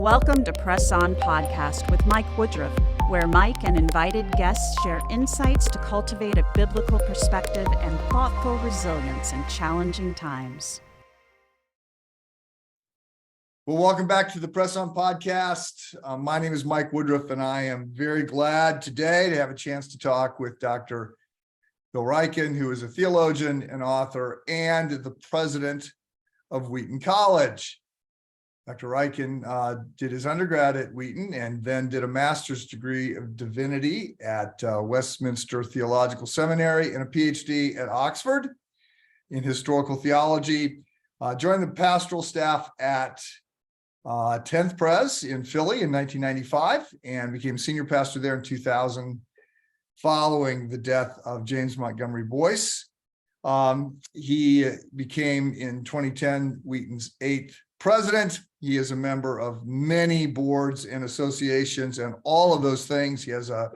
Welcome to Press On Podcast with Mike Woodruff, where Mike and invited guests share insights to cultivate a biblical perspective and thoughtful resilience in challenging times. Well, welcome back to the Press On Podcast. My name is Mike Woodruff, and I am very glad today to have a chance to talk with Dr. Bill Ryken, who is a theologian and author and the president of Wheaton College. Dr. Ryken did his undergrad at Wheaton and then did a Master's degree of Divinity at Westminster Theological Seminary and a PhD at Oxford in historical theology. Joined the pastoral staff at 10th Pres in Philly in 1995 and became senior pastor there in 2000 following the death of James Montgomery Boice. He became in 2010 Wheaton's 8th president. He is a member of many boards and associations and all of those things. He has a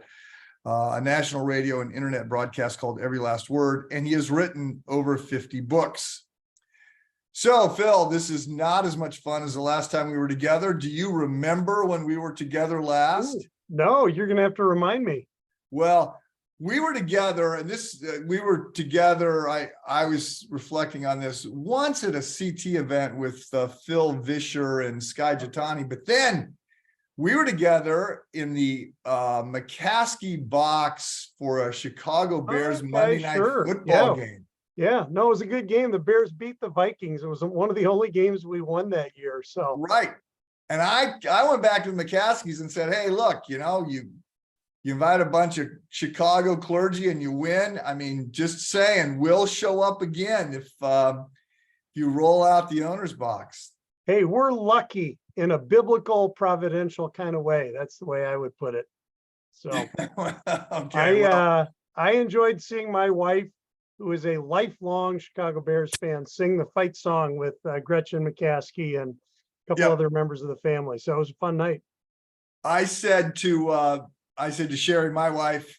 national radio and internet broadcast called Every Last Word, and he has written over 50 books. So, Phil, this is not as much fun as the last time we were together. Do you remember when we were together last? Ooh, no, you're going to have to remind me. Well, we were together, and I was reflecting on this once at a CT event with Phil Vischer and Sky Jatani, but then we were together in the McCaskey box for a Chicago Bears Monday night football game. Yeah, no, it was a good game. The Bears beat the Vikings. It was one of the only games we won that year. So right. And I went back to the McCaskeys and said, hey, look, you invite a bunch of Chicago clergy and you win. I mean, just saying, we'll show up again if you roll out the owner's box. Hey, we're lucky in a biblical, providential kind of way. That's the way I would put it. So I enjoyed seeing my wife, who is a lifelong Chicago Bears fan, sing the fight song with Gretchen McCaskey and a couple other members of the family. So it was a fun night. I said to Sherry, my wife,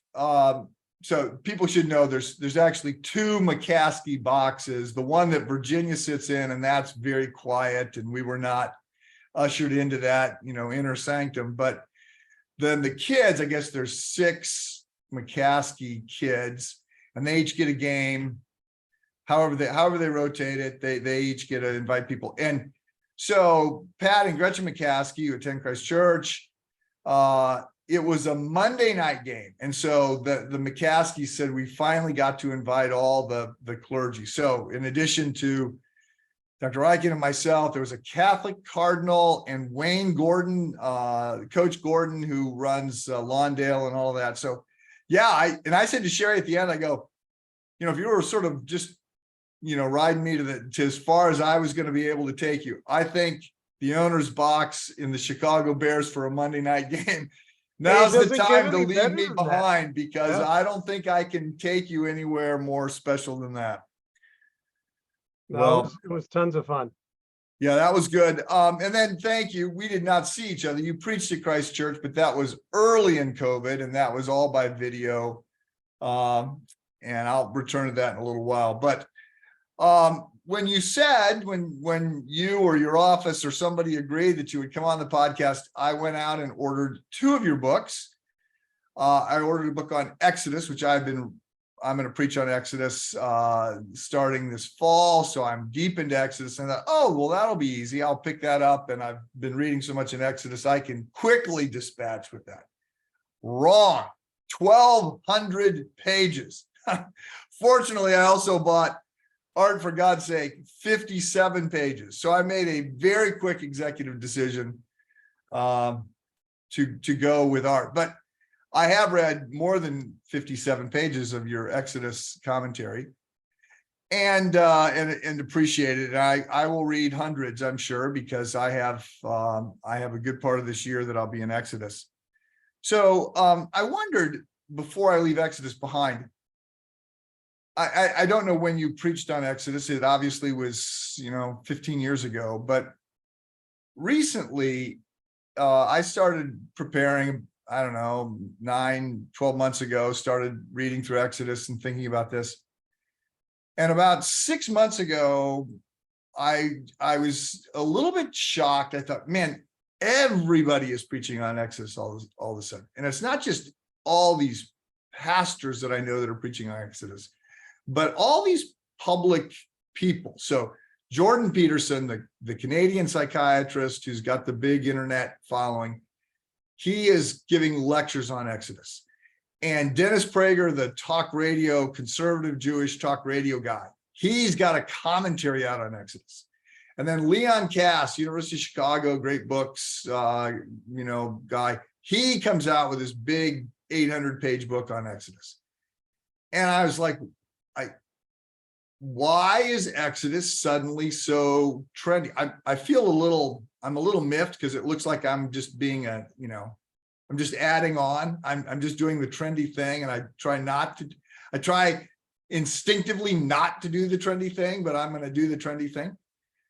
so people should know there's actually two McCaskey boxes, the one that Virginia sits in, and that's very quiet, and we were not ushered into that, inner sanctum. But then the kids, I guess there's 6 McCaskey kids, and they each get a game. However they rotate it, they each get to invite people. And so Pat and Gretchen McCaskey, who attend Christ Church, it was a Monday night game. And so the McCaskeys said we finally got to invite all the clergy. So in addition to Dr. Ryken and myself, there was a Catholic cardinal and Wayne Gordon, Coach Gordon, who runs Lawndale and all that. So yeah, I said to Sherry at the end, I go, if you were sort of just, riding me to as far as I was going to be able to take you, I think the owner's box in the Chicago Bears for a Monday night game, now's the time to leave me behind, because I don't think I can take you anywhere more special than that. Well, it was tons of fun. Yeah, that was good. And then thank you. We did not see each other. You preached at Christ Church, but that was early in COVID, and that was all by video. And I'll return to that in a little while. But when you said, when you or your office or somebody agreed that you would come on the podcast, I went out and ordered 2 of your books. I ordered a book on Exodus, which I'm going to preach on Exodus starting this fall. So I'm deep into Exodus, and I thought, oh, well, that'll be easy. I'll pick that up. And I've been reading so much in Exodus, I can quickly dispatch with that. Wrong. 1,200 pages. Fortunately, I also bought Art for God's Sake, 57 pages. So I made a very quick executive decision to go with Art. But I have read more than 57 pages of your Exodus commentary and appreciate it. And I will read hundreds, I'm sure, because I have a good part of this year that I'll be in Exodus. So I wondered, before I leave Exodus behind, I don't know when you preached on Exodus. It obviously was, 15 years ago, but recently I started preparing, 9-12 months ago, started reading through Exodus and thinking about this. And about 6 months ago, I was a little bit shocked. I thought, man, everybody is preaching on Exodus all of a sudden. And it's not just all these pastors that I know that are preaching on Exodus, but all these public people. So Jordan Peterson, the Canadian psychiatrist who's got the big internet following, he is giving lectures on Exodus. And Dennis Prager, the talk radio, conservative Jewish talk radio guy, he's got a commentary out on Exodus. And then Leon Cass, University of Chicago, great books, guy, he comes out with this big 800-page book on Exodus. And I was like, why is Exodus suddenly so trendy? I feel I'm a little miffed because it looks like I'm just being I'm just adding on. I'm just doing the trendy thing, and I try instinctively not to do the trendy thing, but I'm going to do the trendy thing.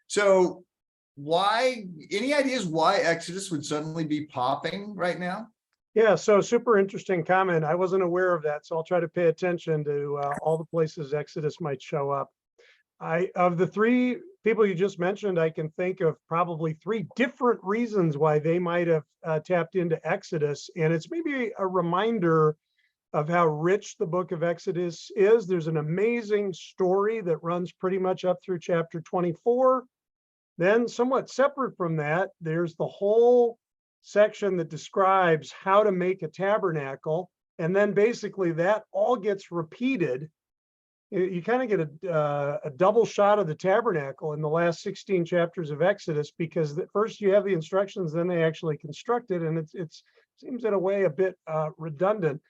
So any ideas why Exodus would suddenly be popping right now? Yeah, so super interesting comment. I wasn't aware of that, so I'll try to pay attention to all the places Exodus might show up. Of the three people you just mentioned, I can think of probably three different reasons why they might have tapped into Exodus. And it's maybe a reminder of how rich the book of Exodus is. There's an amazing story that runs pretty much up through chapter 24. Then somewhat separate from that, there's the whole section that describes how to make a tabernacle. And then basically that all gets repeated. You kind of get a double shot of the tabernacle in the last 16 chapters of Exodus, because first you have the instructions, then they actually construct it, and it seems in a way a bit redundant.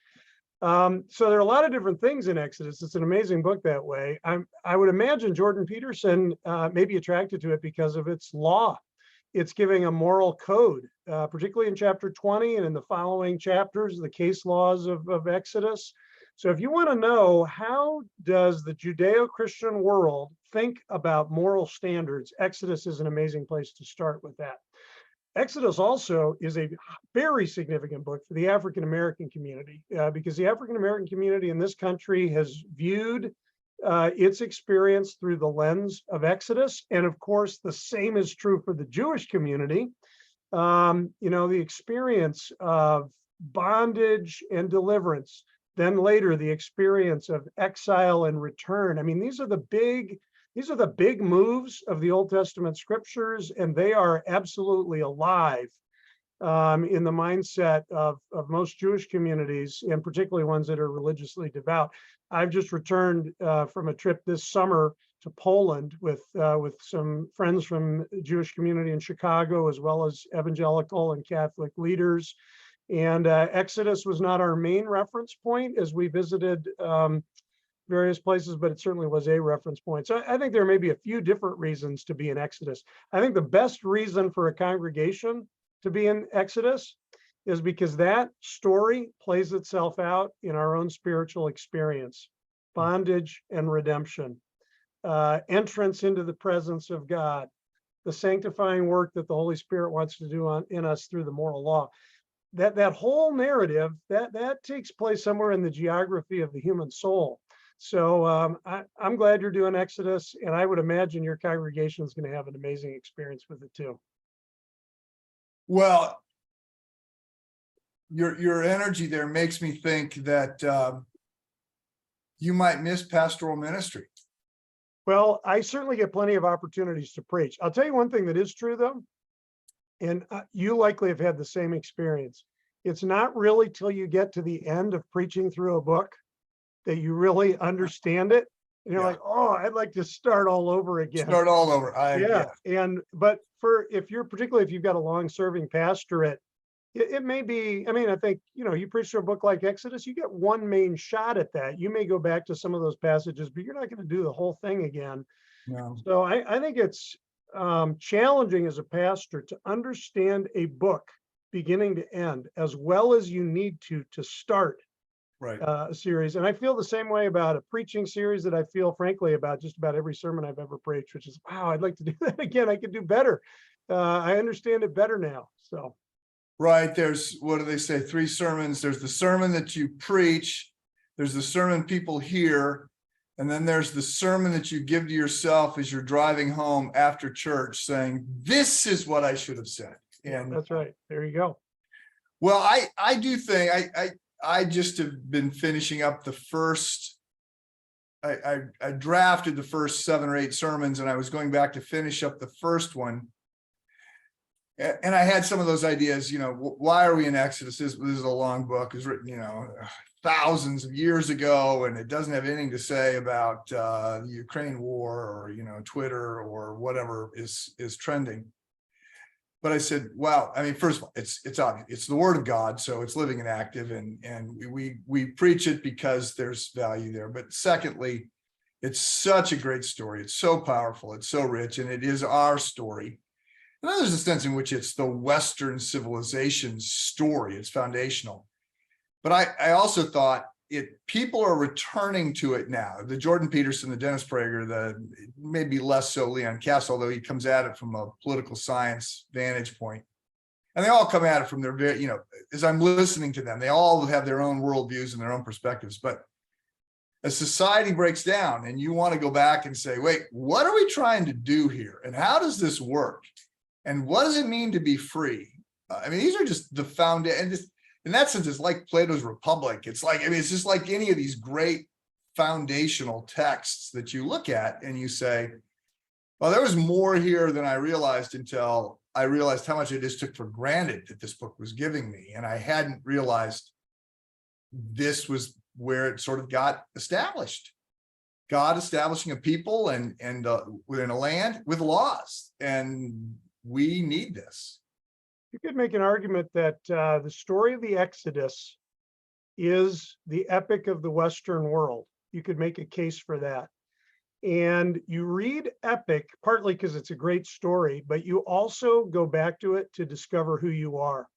So there are a lot of different things in Exodus. It's an amazing book that way. I would imagine Jordan Peterson may be attracted to it because of its law. It's giving a moral code, particularly in chapter 20 and in the following chapters, the case laws of Exodus. So if you want to know how does the Judeo-Christian world think about moral standards, Exodus is an amazing place to start with that. Exodus also is a very significant book for the African-American community, because the African-American community in this country has viewed its experience through the lens of Exodus. And of course, the same is true for the Jewish community. The experience of bondage and deliverance, then later the experience of exile and return. I mean, these are the big moves of the Old Testament scriptures, and they are absolutely alive in the mindset of most Jewish communities, and particularly ones that are religiously devout. I've just returned from a trip this summer to Poland with some friends from the Jewish community in Chicago, as well as evangelical and Catholic leaders. And Exodus was not our main reference point as we visited various places, but it certainly was a reference point. So I think there may be a few different reasons to be in Exodus. I think the best reason for a congregation to be in Exodus is because that story plays itself out in our own spiritual experience: bondage and redemption, entrance into the presence of God, the sanctifying work that the Holy Spirit wants to do in us through the moral law. That whole narrative that takes place somewhere in the geography of the human soul. So I'm glad you're doing Exodus, and I would imagine your congregation is going to have an amazing experience with it too. Well, your energy there makes me think that you might miss pastoral ministry. Well, I certainly get plenty of opportunities to preach. I'll tell you one thing that is true, though, and you likely have had the same experience. It's not really till you get to the end of preaching through a book that you really understand it. And you're like, oh, I'd like to start all over again. Start all over. But particularly if you've got a long-serving pastorate, it may be, I think, you preach through a book like Exodus, you get one main shot at that. You may go back to some of those passages, but you're not going to do the whole thing again. No. So I think it's challenging as a pastor to understand a book beginning to end as well as you need to start a series. And I feel the same way about a preaching series that I feel, frankly, about just about every sermon I've ever preached, which is, wow, I'd like to do that again. I could do better. I understand it better now. So. Right. There's, what do they say? 3 sermons. There's the sermon that you preach. There's the sermon people hear. And then there's the sermon that you give to yourself as you're driving home after church saying, this is what I should have said. And that's right. There you go. well, I do think I just have been finishing up the first. I drafted the first 7 or 8 sermons, and I was going back to finish up the first one. And I had some of those ideas, why are we in Exodus? This is a long book. It was written, thousands of years ago, and it doesn't have anything to say about the Ukraine war or, Twitter or whatever is trending. But I said, well, I mean, first of all, it's obvious. It's the word of God, so it's living and active, and we preach it because there's value there. But secondly, it's such a great story. It's so powerful. It's so rich, and it is our story. And there's a sense in which it's the Western civilization's story. It's foundational. But I also thought people are returning to it now. The Jordan Peterson, the Dennis Prager, the maybe less so Leon Cass, although he comes at it from a political science vantage point. And they all come at it from their very, as I'm listening to them, they all have their own worldviews and their own perspectives. But as society breaks down and you want to go back and say, wait, what are we trying to do here? And how does this work? And what does it mean to be free? I mean, these are just the foundation. And in that sense, it's like Plato's Republic. It's like, it's just like any of these great foundational texts that you look at and you say, well, there was more here than I realized until I realized how much I just took for granted that this book was giving me. And I hadn't realized this was where it sort of got established. God establishing a people and within a land with laws. And we need this. You could make an argument that the story of the Exodus is the epic of the Western world. You could make a case for that. And you read epic partly because it's a great story, but you also go back to it to discover who you are.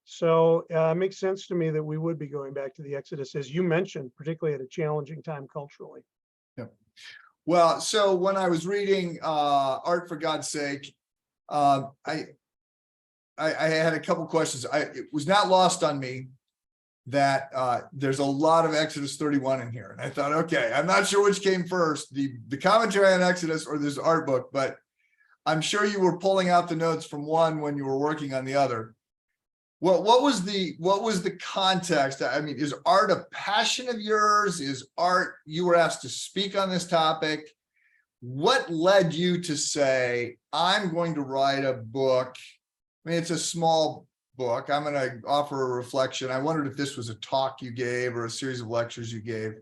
So it makes sense to me that we would be going back to the Exodus, as you mentioned, particularly at a challenging time culturally. Yeah. Well, so when I was reading Art for God's Sake, I had a couple questions. It was not lost on me that there's a lot of Exodus 31 in here. And I thought, okay, I'm not sure which came first, the commentary on Exodus or this art book, but I'm sure you were pulling out the notes from one when you were working on the other. What was the context? I mean, is art a passion of yours? Is art, you were asked to speak on this topic? What led you to say, I'm going to write a book? I mean, it's a small book. I'm going to offer a reflection. I wondered if this was a talk you gave or a series of lectures you gave.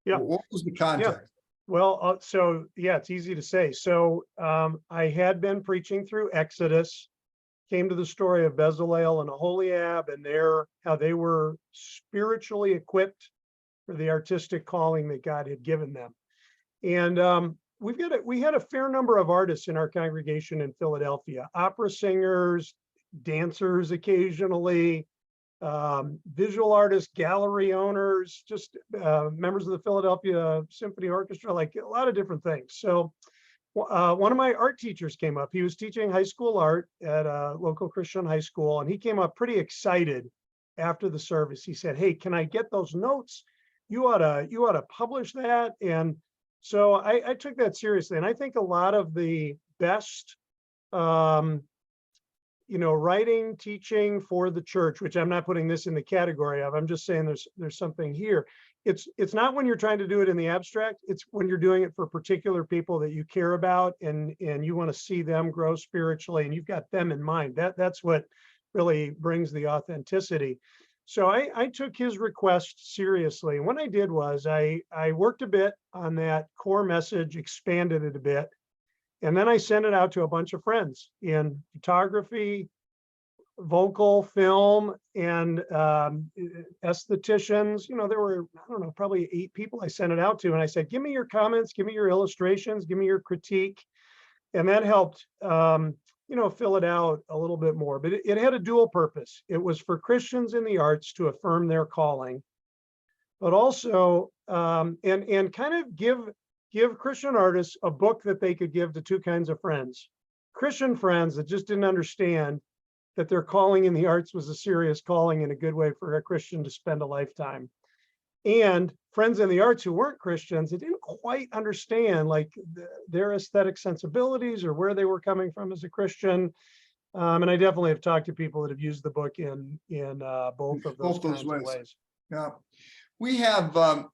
Yeah. What was the context? Yeah. Well, so yeah, it's easy to say. So I had been preaching through Exodus, came to the story of Bezalel and Aholiab and how they were spiritually equipped for the artistic calling that God had given them. And we had a fair number of artists in our congregation in Philadelphia, opera singers, dancers occasionally, visual artists, gallery owners, just members of the Philadelphia Symphony Orchestra, like a lot of different things. So one of my art teachers came up. He was teaching high school art at a local Christian high school, and he came up pretty excited after the service. He said, "Hey, can I get those notes? You ought to publish that." And so I took that seriously, and I think a lot of the best, writing, teaching for the church, which I'm not putting this in the category of. I'm just saying there's something here. It's not when you're trying to do it in the abstract. It's when you're doing it for particular people that you care about and you want to see them grow spiritually, and you've got them in mind. That's what really brings the authenticity. So I took his request seriously. And what I did was I worked a bit on that core message, expanded it a bit, and then I sent it out to a bunch of friends in photography, vocal, film, and estheticians. There were, probably 8 people I sent it out to. And I said, give me your comments, give me your illustrations, give me your critique. And that helped, fill it out a little bit more. But it had a dual purpose. It was for Christians in the arts to affirm their calling, but also, and kind of give Christian artists a book that they could give to 2 kinds of friends. Christian friends that just didn't understand that their calling in the arts was a serious calling and a good way for a Christian to spend a lifetime. And friends in the arts who weren't Christians, that didn't quite understand like their aesthetic sensibilities or where they were coming from as a Christian. And I definitely have talked to people that have used the book in both of those kinds of ways. Yeah, we have. I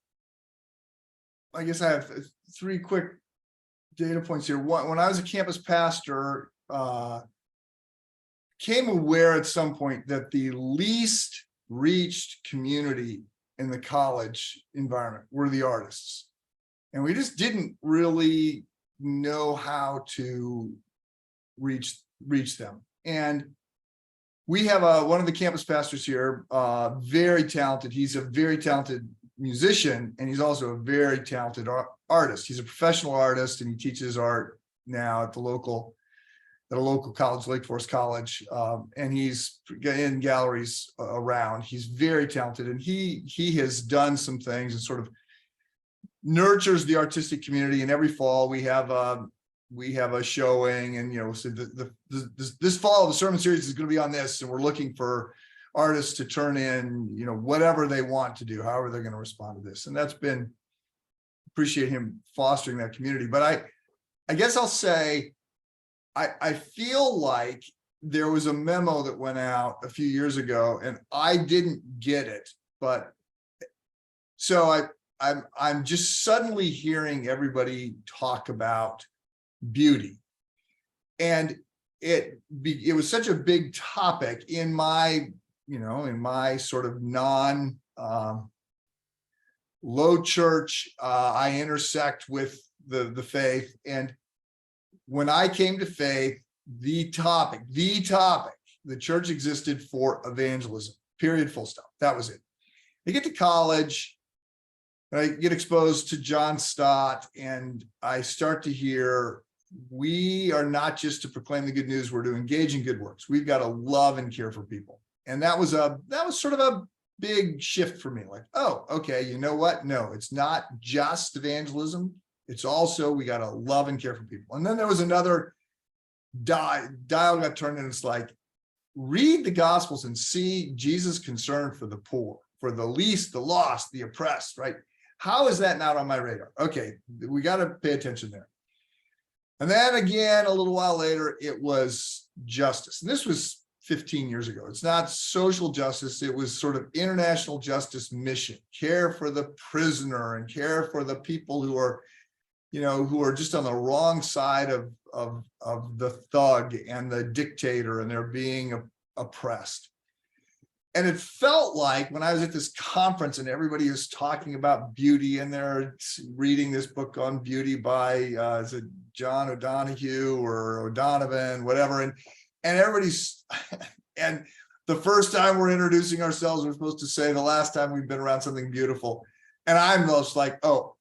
guess I have three quick data points here. One, when I was a campus pastor, came aware at some point that the least reached community in the college environment were the artists, and we just didn't really know how to reach them. And we have one of the campus pastors here, very talented. He's a very talented musician, and he's also a very talented artist. He's a professional artist, and he teaches art now at a local college, Lake Forest College, and he's in galleries around. He's very talented, and he has done some things and sort of nurtures the artistic community. And every fall we have a showing, and so this fall the sermon series is going to be on this, and we're looking for artists to turn in whatever they want to do, however they're going to respond to this. And that's been, appreciate him fostering that community. But I guess I'll say I feel like there was a memo that went out a few years ago, and I didn't get it, but so I'm just suddenly hearing everybody talk about beauty, and it was such a big topic in my sort of non low church. I intersect with the faith, and when I came to faith, the topic, the church existed for evangelism, period, full stop. That was it. I get to college, and I get exposed to John Stott, and I start to hear, we are not just to proclaim the good news, we're to engage in good works. We've got to love and care for people. And that was sort of a big shift for me. Like, oh, okay, you know what? No, it's not just evangelism. It's also, we got to love and care for people. And then there was another dial got turned, and it's like, read the Gospels and see Jesus' concern for the poor, for the least, the lost, the oppressed, right? How is that not on my radar? Okay, we got to pay attention there. And then again, a little while later, it was justice. And this was 15 years ago. It's not social justice. It was sort of international justice mission, care for the prisoner and care for the people who are just on the wrong side of the thug and the dictator, and they're being oppressed. And it felt like when I was at this conference and everybody was talking about beauty, and they're reading this book on beauty by is it John O'Donohue or O'Donovan, whatever, and everybody's and the first time we're introducing ourselves, we're supposed to say the last time we've been around something beautiful, and I'm just like, oh,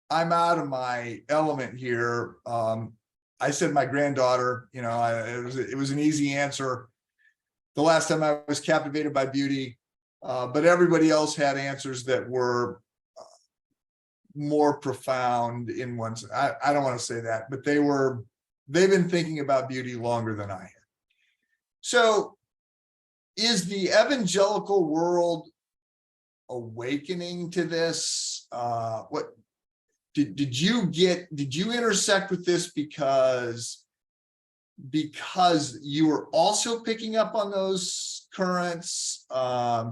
I'm out of my element here. I said my granddaughter, it was an easy answer the last time I was captivated by beauty, but everybody else had answers that were more profound in one sense. I don't want to say that, but they've been thinking about beauty longer than I have. So is the evangelical world awakening to this? What did you intersect with this because you were also picking up on those currents? I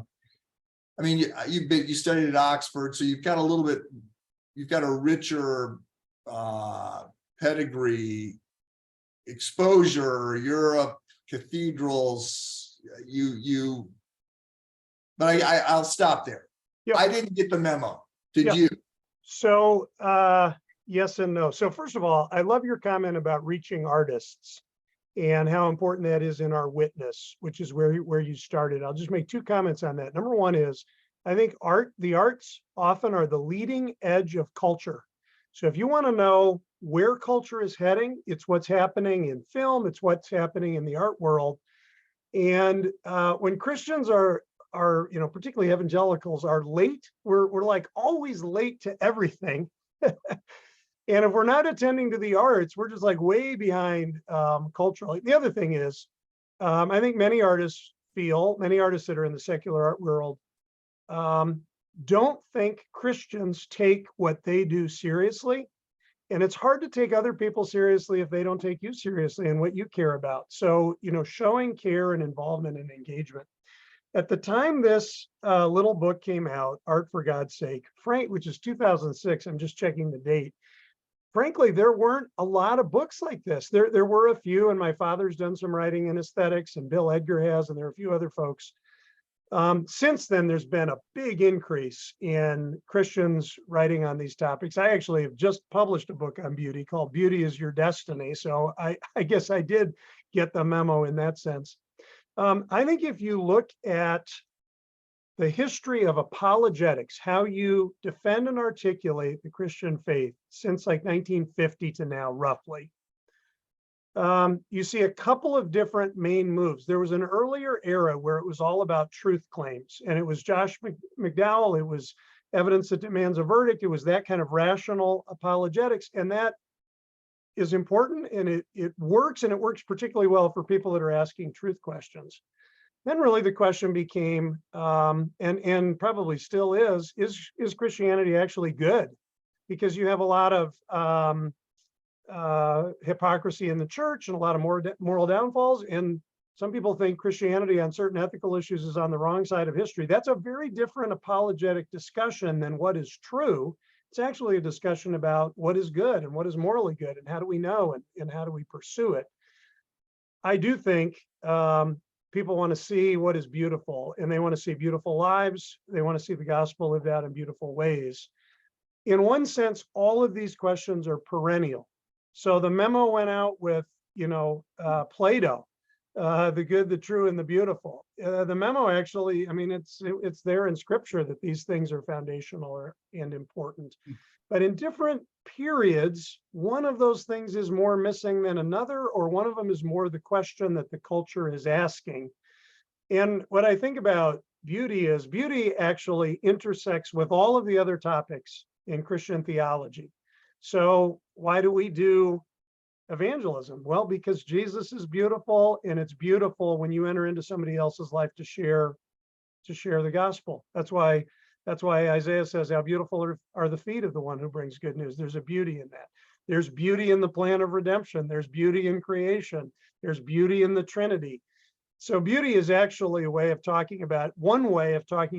mean, you studied at Oxford, so you've got a richer pedigree, exposure, Europe, cathedrals, but I'll stop there. Yep. I didn't get the memo. Did you? So yes and no. So first of all, I love your comment about reaching artists and how important that is in our witness, which is where you started. I'll just make two comments on that. Number one is, I think the arts often are the leading edge of culture. So if you want to know where culture is heading, it's what's happening in film, it's what's happening in the art world. And when Christians are particularly evangelicals are late, we're like always late to everything. And if we're not attending to the arts, we're just like way behind culturally. The other thing is, I think many artists that are in the secular art world don't think Christians take what they do seriously. And it's hard to take other people seriously if they don't take you seriously and what you care about. So, showing care and involvement and engagement. At the time this little book came out, Art for God's Sake, which is 2006, I'm just checking the date. Frankly, there weren't a lot of books like this. There were a few, and my father's done some writing in aesthetics, and Bill Edgar has, and there are a few other folks. Since then, there's been a big increase in Christians writing on these topics. I actually have just published a book on beauty called Beauty is Your Destiny. So I guess I did get the memo in that sense. I think if you look at the history of apologetics, how you defend and articulate the Christian faith since like 1950 to now, roughly, you see a couple of different main moves. There was an earlier era where it was all about truth claims, and it was Josh McDowell. It was evidence that demands a verdict. It was that kind of rational apologetics, and that is important, and it works, and it works particularly well for people that are asking truth questions. Then really the question became, and probably still is Christianity actually good? Because you have a lot of hypocrisy in the church and a lot of moral downfalls. And some people think Christianity on certain ethical issues is on the wrong side of history. That's a very different apologetic discussion than what is true. It's actually a discussion about what is good and what is morally good and how do we know and how do we pursue it. I do think people want to see what is beautiful, and they want to see beautiful lives. They want to see the gospel lived out in beautiful ways. In one sense, all of these questions are perennial. So the memo went out with, Plato, the good, the true, and the beautiful. The memo actually, it's there in scripture that these things are foundational and important. But in different periods, one of those things is more missing than another, or one of them is more the question that the culture is asking. And what I think about beauty is beauty actually intersects with all of the other topics in Christian theology. So why do we do evangelism? Well, because Jesus is beautiful, and it's beautiful when you enter into somebody else's life to share the gospel. That's why Isaiah says, how beautiful are the feet of the one who brings good news. There's a beauty in that. There's beauty in the plan of redemption. There's beauty in creation. There's beauty in the Trinity. So beauty is actually one way of talking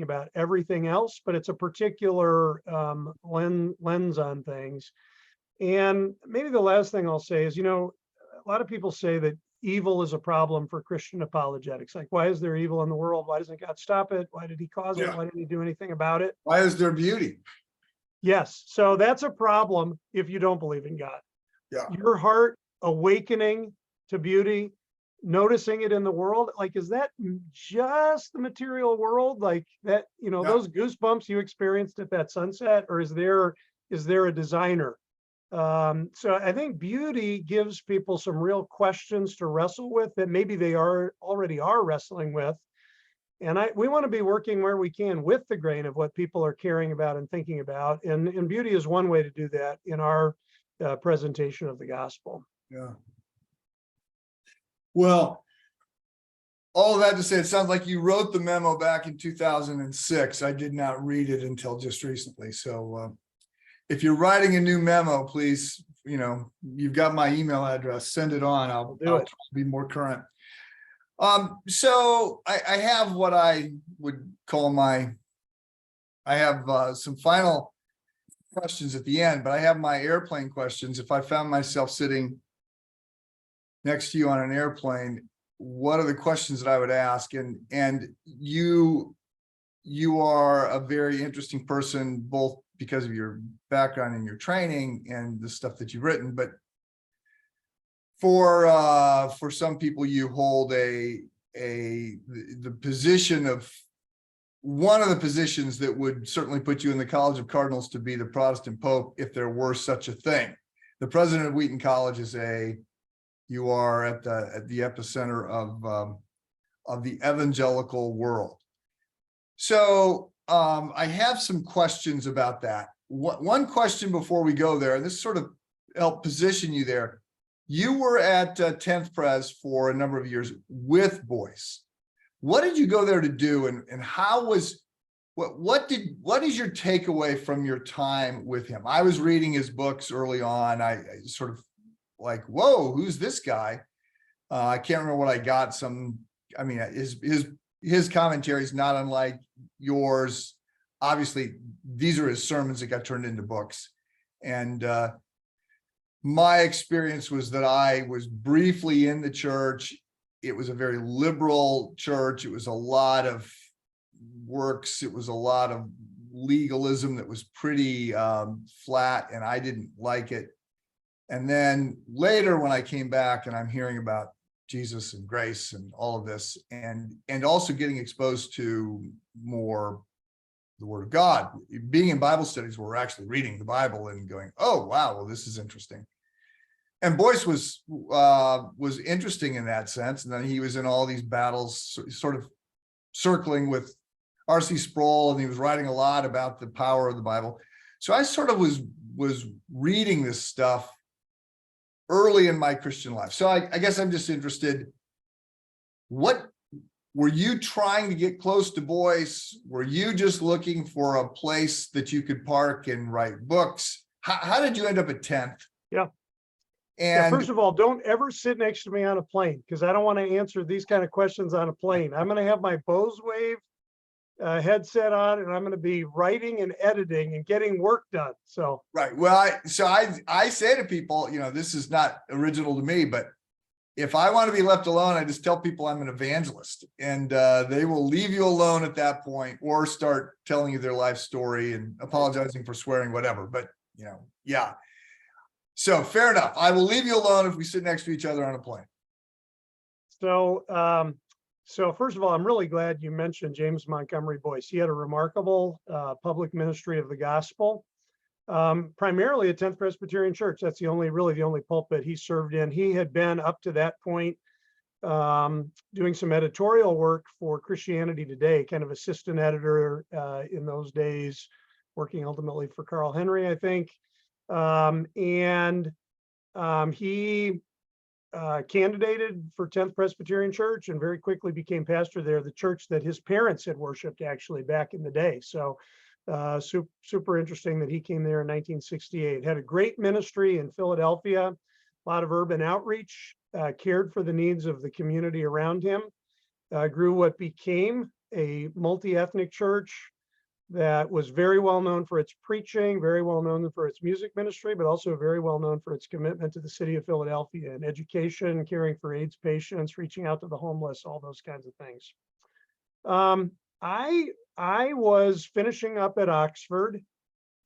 about everything else, but it's a particular lens on things. And maybe the last thing I'll say is, a lot of people say that evil is a problem for Christian apologetics. Like, why is there evil in the world? Why doesn't God stop it? Why did he cause it? Why didn't he do anything about it? Why is there beauty? Yes. So that's a problem if you don't believe in God. Yeah. Your heart awakening to beauty, noticing it in the world, like, is that just the material world? Like that, those goosebumps you experienced at that sunset, or is there a designer? So I think beauty gives people some real questions to wrestle with that maybe they already are wrestling with. And we want to be working where we can with the grain of what people are caring about and thinking about. And beauty is one way to do that in our presentation of the gospel. Yeah. Well, all of that to say, it sounds like you wrote the memo back in 2006. I did not read it until just recently. So if you're writing a new memo, please, you've got my email address, send it on. I'll try to be more current. So I have what I would call I have some final questions at the end, but I have my airplane questions. If I found myself sitting next to you on an airplane, what are the questions that I would ask? And you are a very interesting person, both because of your background and your training and the stuff that you've written, but for some people, you hold the position of one of the positions that would certainly put you in the College of Cardinals to be the Protestant Pope, if there were such a thing. The President of Wheaton College you are at the epicenter of the evangelical world. So I have some questions about that. One question before we go there, and this sort of helped position you there. You were at 10th Pres for a number of years with Boice. What did you go there to do, and how was what is your takeaway from your time with him? I was reading his books early on. I sort of like, whoa, who's this guy? I can't remember what I got. I mean, his commentary is not unlike yours. Obviously, these are his sermons that got turned into books. And my experience was that I was briefly in the church. It was a very liberal church. It was a lot of works. It was a lot of legalism that was pretty flat, and I didn't like it. And then later when I came back and I'm hearing about Jesus and grace and all of this, and also getting exposed to more the Word of God, being in Bible studies where we're actually reading the Bible and going, oh, wow, well, this is interesting. And Boice was interesting in that sense. And then he was in all these battles, sort of circling with R.C. Sproul, and he was writing a lot about the power of the Bible. So I sort of was reading this stuff early in my Christian life. So I guess I'm just interested, what were you trying to get close to Boice? Were you just looking for a place that you could park and write books? How did you end up at 10th? Yeah. And first of all, don't ever sit next to me on a plane, because I don't want to answer these kind of questions on a plane. I'm going to have my Bose Wave headset on, and I'm going to be writing and editing and getting work done. So right. Well, I say to people, this is not original to me, but if I want to be left alone, I just tell people I'm an evangelist, and they will leave you alone at that point, or start telling you their life story and apologizing for swearing, whatever. But yeah. So fair enough. I will leave you alone if we sit next to each other on a plane. So first of all, I'm really glad you mentioned James Montgomery Boice. He had a remarkable public ministry of the gospel, primarily at 10th Presbyterian Church. That's really the only pulpit he served in. He had been up to that point doing some editorial work for Christianity Today, kind of assistant editor in those days, working ultimately for Carl Henry, I think. He candidated for 10th Presbyterian Church and very quickly became pastor there, the church that his parents had worshiped actually back in the day. So super interesting that he came there in 1968. Had a great ministry in Philadelphia, a lot of urban outreach, cared for the needs of the community around him, grew what became a multi-ethnic church that was very well known for its preaching, very well known for its music ministry, but also very well known for its commitment to the city of Philadelphia and education, caring for AIDS patients, reaching out to the homeless, all those kinds of things. I was finishing up at Oxford,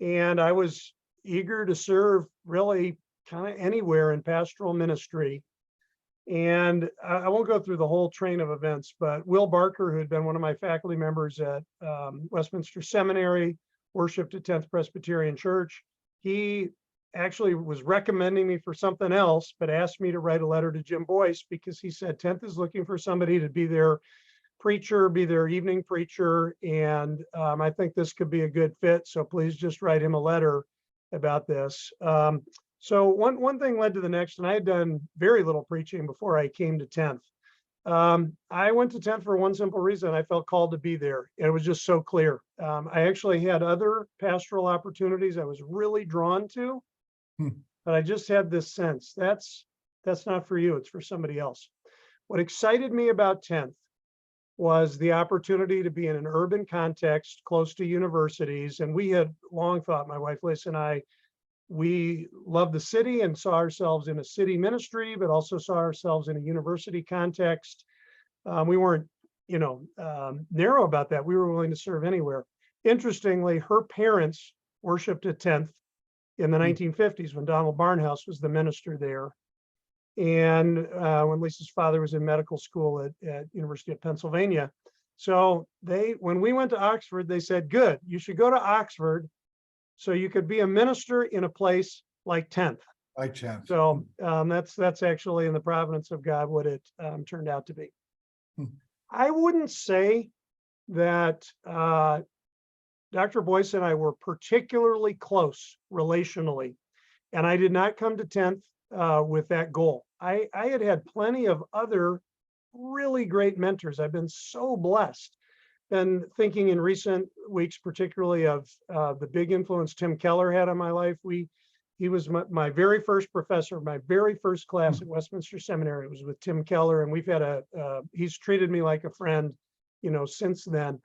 and I was eager to serve really kind of anywhere in pastoral ministry. And I won't go through the whole train of events, but Will Barker, who had been one of my faculty members at Westminster Seminary, worshiped at 10th Presbyterian Church. He actually was recommending me for something else, but asked me to write a letter to Jim Boice, because he said 10th is looking for somebody to be their preacher, be their evening preacher. And I think this could be a good fit. So please just write him a letter about this. So one thing led to the next, and I had done very little preaching before I came to 10th. I went to 10th for one simple reason. I felt called to be there. And it was just so clear. I actually had other pastoral opportunities I was really drawn to, but I just had this sense that's not for you, it's for somebody else. What excited me about 10th was the opportunity to be in an urban context close to universities. And we had long thought, my wife Lisa and I, we loved the city and saw ourselves in a city ministry, but also saw ourselves in a university context. We weren't, narrow about that. We were willing to serve anywhere. Interestingly, her parents worshiped at 10th in the 1950s when Donald Barnhouse was the minister there. And when Lisa's father was in medical school at University of Pennsylvania. So when we went to Oxford, they said, good, you should go to Oxford so you could be a minister in a place like 10th. Like 10th. So that's actually in the providence of God what it turned out to be. I wouldn't say that Dr. Boice and I were particularly close relationally, and I did not come to 10th with that goal. I had plenty of other really great mentors. I've been so blessed been thinking in recent weeks, particularly of the big influence Tim Keller had on my life. He was my very first professor, my very first class at Westminster Seminary. It was with Tim Keller, and we've had he's treated me like a friend, since then.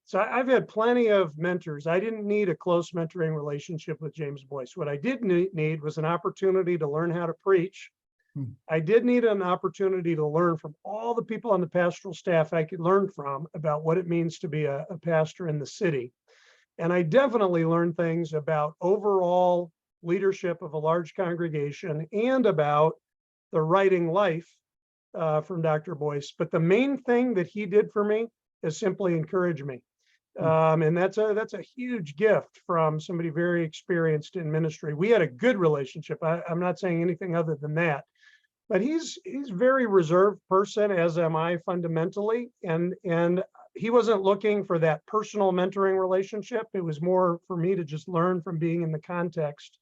So I've had plenty of mentors. I didn't need a close mentoring relationship with James Boice. What I did need was an opportunity to learn how to preach. I did need an opportunity to learn from all the people on the pastoral staff I could learn from about what it means to be a pastor in the city. And I definitely learned things about overall leadership of a large congregation and about the writing life from Dr. Boice. But the main thing that he did for me is simply encourage me. And that's a huge gift from somebody very experienced in ministry. We had a good relationship. I'm not saying anything other than that, but he's a very reserved person, as am I fundamentally. And he wasn't looking for that personal mentoring relationship. It was more for me to just learn from being in the context.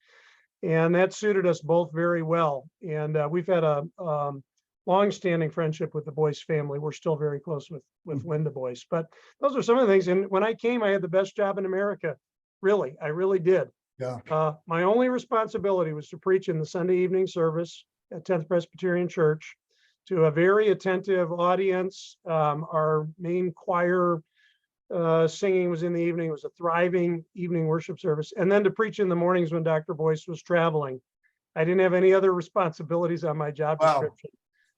And that suited us both very well. And we've had a long-standing friendship with the Boice family. We're still very close with Linda Boice. But those are some of the things. And when I came, I had the best job in America. Really, I really did. Yeah. My only responsibility was to preach in the Sunday evening service at 10th Presbyterian Church to a very attentive audience. Our main choir singing was in the evening. It was a thriving evening worship service. And then to preach in the mornings when Dr. Boice was traveling. I didn't have any other responsibilities on my job description.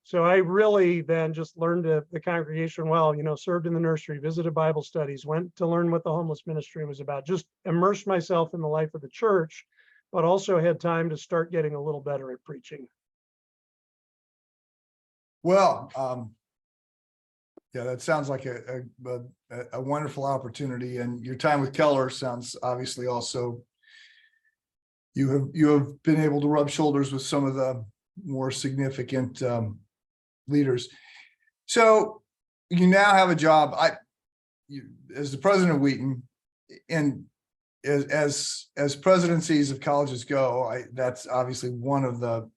So I really then just learned the congregation well, served in the nursery, visited Bible studies, went to learn what the homeless ministry was about, just immersed myself in the life of the church, but also had time to start getting a little better at preaching. Well, yeah, that sounds like a wonderful opportunity, and your time with Keller sounds obviously also, you have been able to rub shoulders with some of the more significant leaders. So you now have a job as the president of Wheaton, and as presidencies of colleges go, that's obviously one of the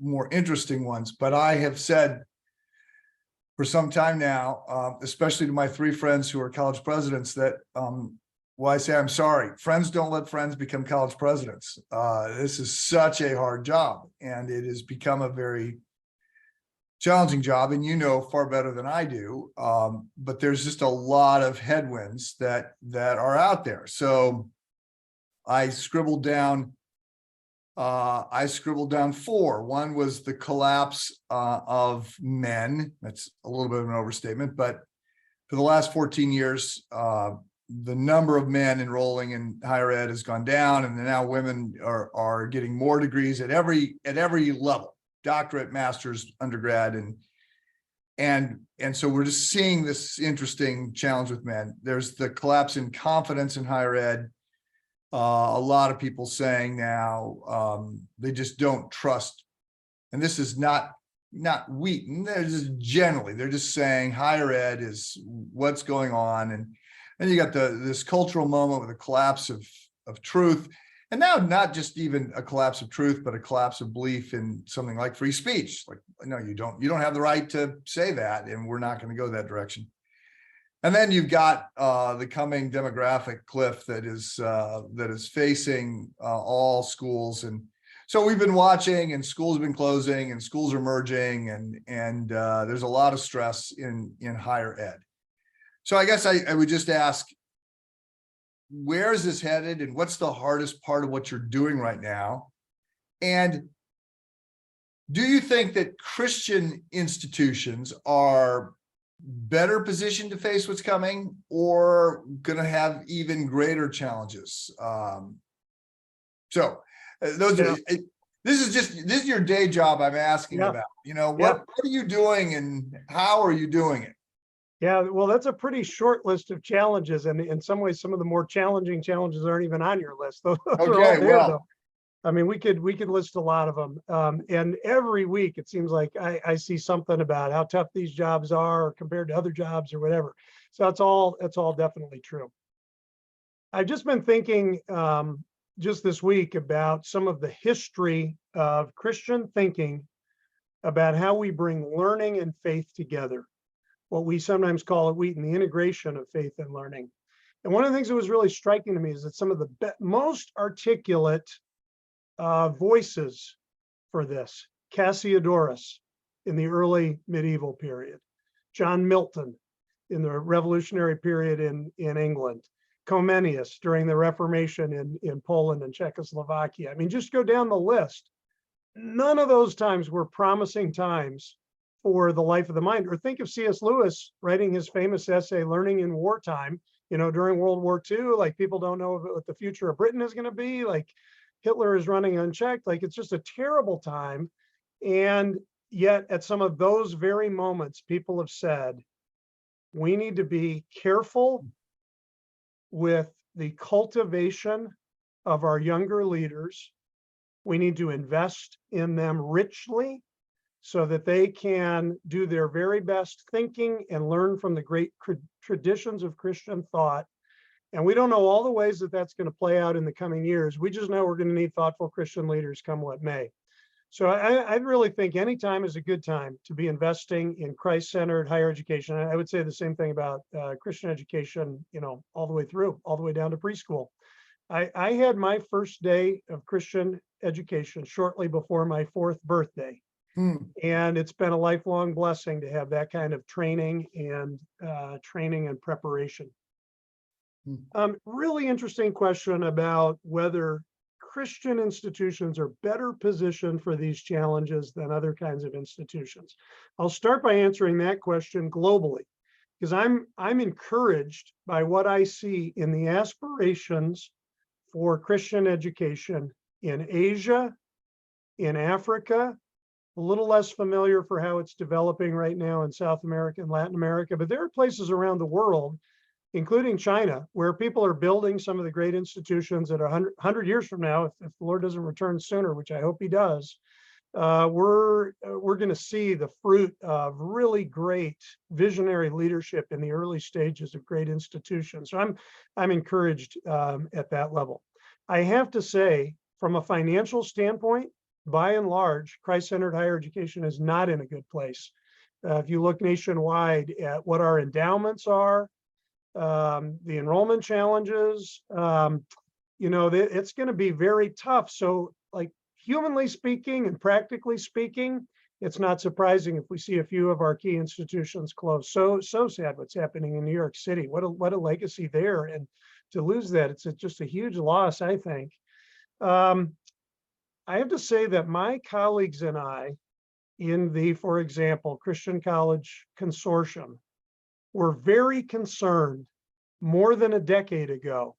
more interesting ones. But I have said for some time now, especially to my three friends who are college presidents, that I say, I'm sorry, friends don't let friends become college presidents. This is such a hard job, and it has become a very challenging job, and far better than I do. But there's just a lot of headwinds that are out there. So I scribbled down 4. One was the collapse of men. That's a little bit of an overstatement, but for the last 14 years, the number of men enrolling in higher ed has gone down, and now women are getting more degrees at every level, doctorate, master's, undergrad, and so we're just seeing this interesting challenge with men. There's the collapse in confidence in higher ed. A lot of people saying now they just don't trust, and this is not Wheaton. They're just saying higher ed is what's going on, and then you got this cultural moment with a collapse of truth, and now not just even a collapse of truth, but a collapse of belief in something like free speech. Like, no, you don't have the right to say that, and we're not going to go that direction. And then you've got the coming demographic cliff that is facing all schools, and so we've been watching, and schools have been closing, and schools are merging, and there's a lot of stress in higher ed. So I guess I would just ask, where is this headed, and what's the hardest part of what you're doing right now? And do you think that Christian institutions are better positioned to face what's coming, or going to have even greater challenges? This is your day job I'm asking about. What are you doing, and how are you doing it? Yeah, well, that's a pretty short list of challenges, and in some ways, some of the more challenging challenges aren't even on your list. Those are all there, though. I mean, we could list a lot of them, and every week it seems like I see something about how tough these jobs are compared to other jobs or whatever. So that's all definitely true. I've just been thinking just this week about some of the history of Christian thinking about how we bring learning and faith together. what we sometimes call at Wheaton, the integration of faith and learning. And one of the things that was really striking to me is that some of the most articulate voices for this, Cassiodorus in the early medieval period, John Milton in the revolutionary period in England, Comenius during the Reformation in Poland and Czechoslovakia. I mean, just go down the list. None of those times were promising times for the life of the mind. Or think of C.S. Lewis writing his famous essay, Learning in Wartime, during World War II, like people don't know what the future of Britain is going to be, like Hitler is running unchecked, like it's just a terrible time. And yet at some of those very moments, people have said, we need to be careful with the cultivation of our younger leaders. We need to invest in them richly so that they can do their very best thinking and learn from the great traditions of Christian thought. And we don't know all the ways that that's going to play out in the coming years. We just know we're going to need thoughtful Christian leaders come what may. So I really think any time is a good time to be investing in Christ-centered higher education. I would say the same thing about Christian education, all the way through, all the way down to preschool. I had my first day of Christian education shortly before my 4th birthday. And it's been a lifelong blessing to have that kind of training and preparation. Really interesting question about whether Christian institutions are better positioned for these challenges than other kinds of institutions. I'll start by answering that question globally, because I'm encouraged by what I see in the aspirations for Christian education in Asia, in Africa, a little less familiar for how it's developing right now in South America and Latin America, but there are places around the world, including China, where people are building some of the great institutions that 100 years from now, if the Lord doesn't return sooner, which I hope he does, we're going to see the fruit of really great visionary leadership in the early stages of great institutions. So I'm encouraged at that level. I have to say, from a financial standpoint, by and large, Christ-centered higher education is not in a good place. If you look nationwide at what our endowments are, the enrollment challenges, it's going to be very tough. So, like, humanly speaking and practically speaking, it's not surprising if we see a few of our key institutions close. So sad what's happening in New York City. What a legacy there, and to lose that, it's just a huge loss, I think. I have to say that my colleagues and I in the, for example, Christian College Consortium were very concerned more than a decade ago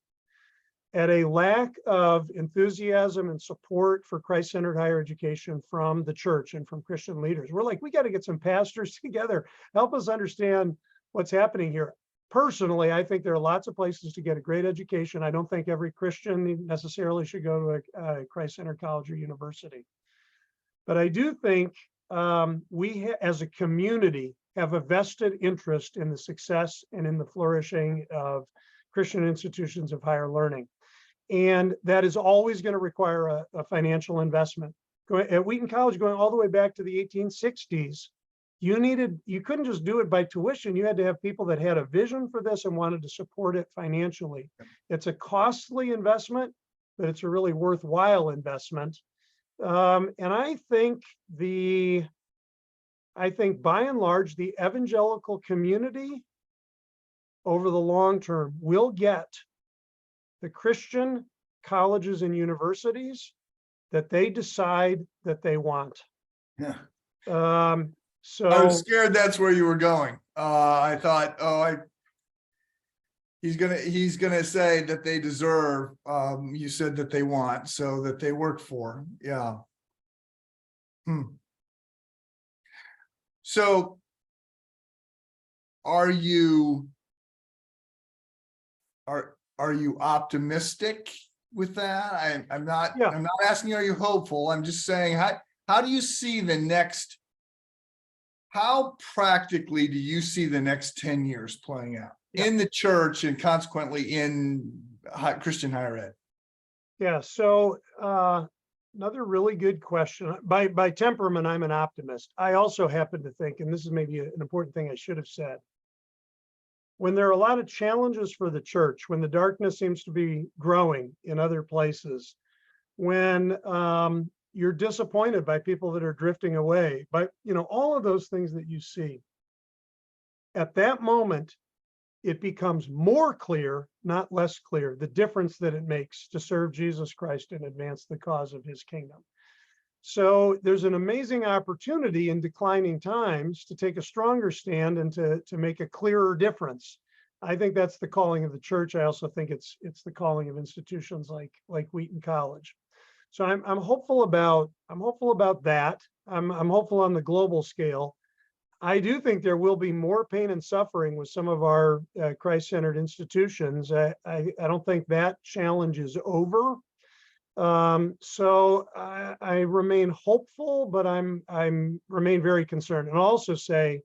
at a lack of enthusiasm and support for Christ-centered higher education from the church and from Christian leaders. We're like, we got to get some pastors together, help us understand what's happening here. Personally, I think there are lots of places to get a great education. I don't think every Christian necessarily should go to a Christ-centered college or university. But I do think we, as a community, have a vested interest in the success and in the flourishing of Christian institutions of higher learning. And that is always going to require a financial investment. At Wheaton College, going all the way back to the 1860s, you couldn't just do it by tuition. You had to have people that had a vision for this and wanted to support it financially. It's a costly investment, but it's a really worthwhile investment. And I think by and large, the evangelical community over the long term will get the Christian colleges and universities that they decide that they want. Yeah. So I was scared that's where you were going. I thought, he's gonna say that they deserve. You said that they want, so that they work for. Yeah. So, are you optimistic with that? I'm not. Yeah. I'm not asking, are you hopeful? I'm just saying, how do you see the next? How practically do you see the next 10 years playing out in the church and consequently in Christian higher ed? Yeah, so Another really good question. By temperament, I'm an optimist. I also happen to think, and this is maybe an important thing I should have said, when there are a lot of challenges for the church, when the darkness seems to be growing in other places, when you're disappointed by people that are drifting away, by all of those things that you see, at that moment, it becomes more clear, not less clear, the difference that it makes to serve Jesus Christ and advance the cause of his kingdom. So there's an amazing opportunity in declining times to take a stronger stand and to make a clearer difference. I think that's the calling of the church. I also think it's the calling of institutions like Wheaton College. So I'm hopeful about that. I'm hopeful on the global scale. I do think there will be more pain and suffering with some of our Christ-centered institutions. I don't think that challenge is over. So I remain hopeful, but I'm remain very concerned. And I'll also say,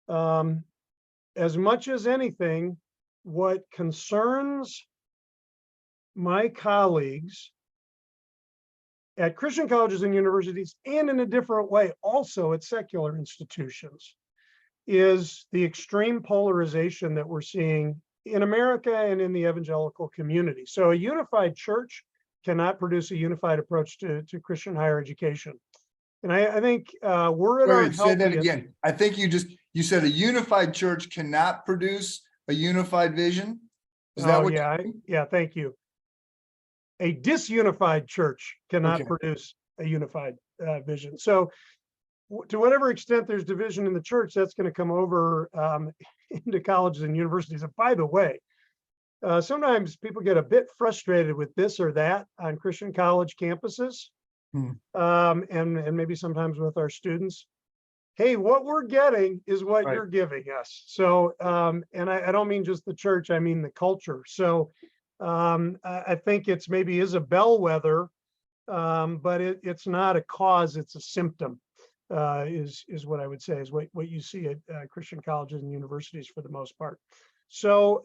as much as anything, what concerns my colleagues at Christian colleges and universities, and in a different way also at secular institutions, is the extreme polarization that we're seeing in America and in the evangelical community. So a unified church cannot produce a unified approach to Christian higher education. And I think we're at our Wait, say that healthiest. again. I think you said a unified church cannot produce a unified vision. Is that what? Yeah, thank you. A disunified church cannot Okay. produce a unified vision. So to whatever extent there's division in the church, that's going to come over into colleges and universities. And by the way, sometimes people get a bit frustrated with this or that on Christian college campuses, and maybe sometimes with our students. Hey, what we're getting is what Right. you're giving us. So, and I don't mean just the church, I mean the culture. So I think it's maybe is a bellwether, but it's not a cause, it's a symptom, is what I would say is what you see at Christian colleges and universities for the most part. So,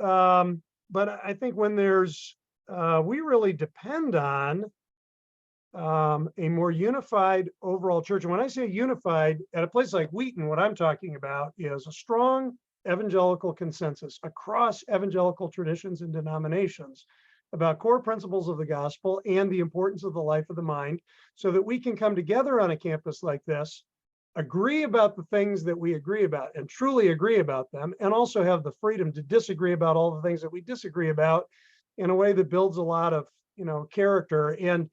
but I think when there's, we really depend on a more unified overall church. And when I say unified, at a place like Wheaton, what I'm talking about is a strong evangelical consensus across evangelical traditions and denominations about core principles of the gospel and the importance of the life of the mind, so that we can come together on a campus like this, agree about the things that we agree about and truly agree about them, and also have the freedom to disagree about all the things that we disagree about in a way that builds a lot of character. And